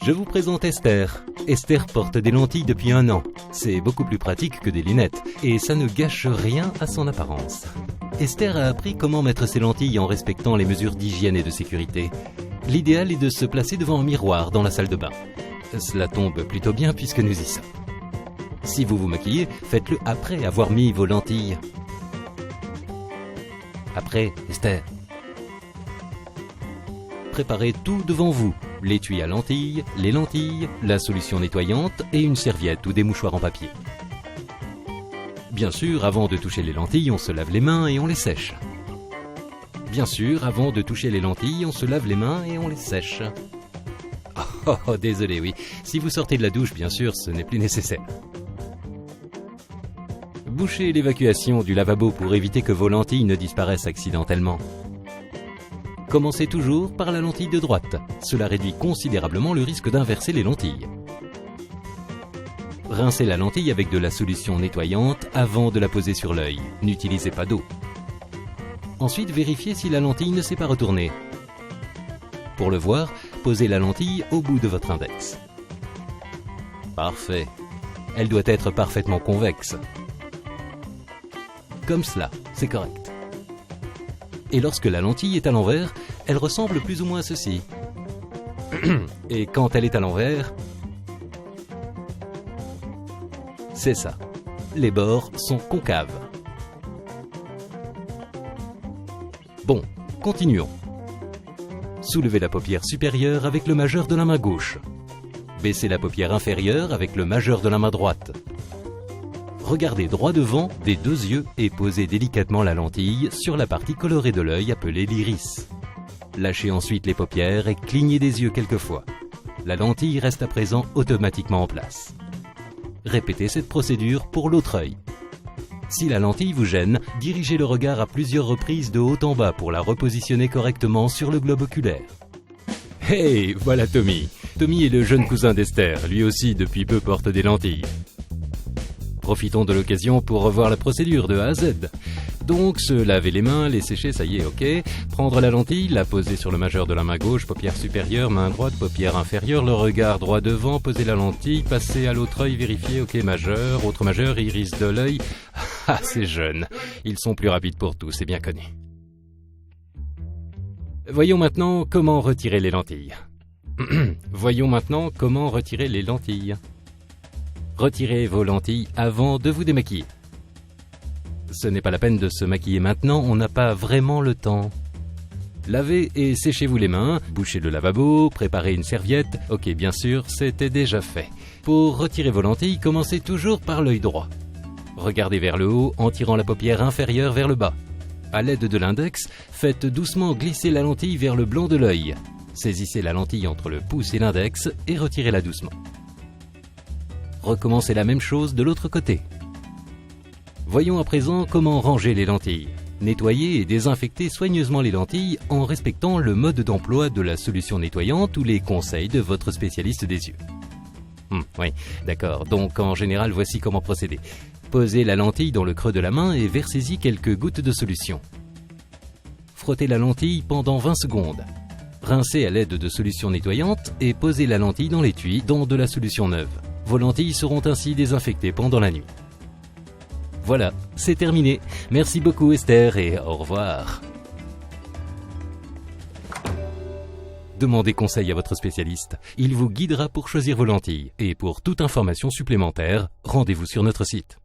Je vous présente Esther. Esther porte des lentilles depuis 1 an. C'est beaucoup plus pratique que des lunettes et ça ne gâche rien à son apparence. Esther a appris comment mettre ses lentilles en respectant les mesures d'hygiène et de sécurité. L'idéal est de se placer devant un miroir dans la salle de bain. Cela tombe plutôt bien puisque nous y sommes. Si vous vous maquillez, faites-le après avoir mis vos lentilles. Après, Esther. Préparez tout devant vous. L'étui à lentilles, les lentilles, la solution nettoyante et une serviette ou des mouchoirs en papier. Bien sûr, avant de toucher les lentilles, on se lave les mains et on les sèche. Bien sûr, avant de toucher les lentilles, on se lave les mains et on les sèche. Oh, désolé, oui. Si vous sortez de la douche, bien sûr, ce n'est plus nécessaire. Bouchez l'évacuation du lavabo pour éviter que vos lentilles ne disparaissent accidentellement. Commencez toujours par la lentille de droite. Cela réduit considérablement le risque d'inverser les lentilles. Rincez la lentille avec de la solution nettoyante avant de la poser sur l'œil. N'utilisez pas d'eau. Ensuite, vérifiez si la lentille ne s'est pas retournée. Pour le voir, posez la lentille au bout de votre index. Parfait. Elle doit être parfaitement convexe. Comme cela, c'est correct. Et lorsque la lentille est à l'envers, elle ressemble plus ou moins à ceci. Et quand elle est à l'envers, c'est ça. Les bords sont concaves. Bon, continuons. Soulevez la paupière supérieure avec le majeur de la main gauche. Baissez la paupière inférieure avec le majeur de la main droite. Regardez droit devant des 2 yeux et posez délicatement la lentille sur la partie colorée de l'œil appelée l'iris. Lâchez ensuite les paupières et clignez des yeux quelques fois. La lentille reste à présent automatiquement en place. Répétez cette procédure pour l'autre œil. Si la lentille vous gêne, dirigez le regard à plusieurs reprises de haut en bas pour la repositionner correctement sur le globe oculaire. Hey, voilà Tommy. Tommy est le jeune cousin d'Esther, lui aussi depuis peu porte des lentilles. Profitons de l'occasion pour revoir la procédure de A à Z. Donc, se laver les mains, les sécher, ça y est, ok. Prendre la lentille, la poser sur le majeur de la main gauche, paupière supérieure, main droite, paupière inférieure, le regard droit devant, poser la lentille, passer à l'autre œil, vérifier, ok, majeur, autre majeur, iris de l'œil. Ah, c'est jeune. Ils sont plus rapides pour tout, c'est bien connu. Voyons maintenant comment retirer les lentilles. Voyons maintenant comment retirer les lentilles. Retirez vos lentilles avant de vous démaquiller. Ce n'est pas la peine de se maquiller maintenant, on n'a pas vraiment le temps. Lavez et séchez-vous les mains, bouchez le lavabo, préparez une serviette. Ok, bien sûr, c'était déjà fait. Pour retirer vos lentilles, commencez toujours par l'œil droit. Regardez vers le haut en tirant la paupière inférieure vers le bas. À l'aide de l'index, faites doucement glisser la lentille vers le blanc de l'œil. Saisissez la lentille entre le pouce et l'index et retirez-la doucement. Recommencez la même chose de l'autre côté. Voyons à présent comment ranger les lentilles. Nettoyez et désinfectez soigneusement les lentilles en respectant le mode d'emploi de la solution nettoyante ou les conseils de votre spécialiste des yeux. Oui, d'accord. Donc en général, voici comment procéder. Posez la lentille dans le creux de la main et versez-y quelques gouttes de solution. Frottez la lentille pendant 20 secondes. Rincez à l'aide de solution nettoyante et posez la lentille dans l'étui dans de la solution neuve. Vos lentilles seront ainsi désinfectées pendant la nuit. Voilà, c'est terminé. Merci beaucoup Esther et au revoir. Demandez conseil à votre spécialiste. Il vous guidera pour choisir vos lentilles. Et pour toute information supplémentaire, rendez-vous sur notre site.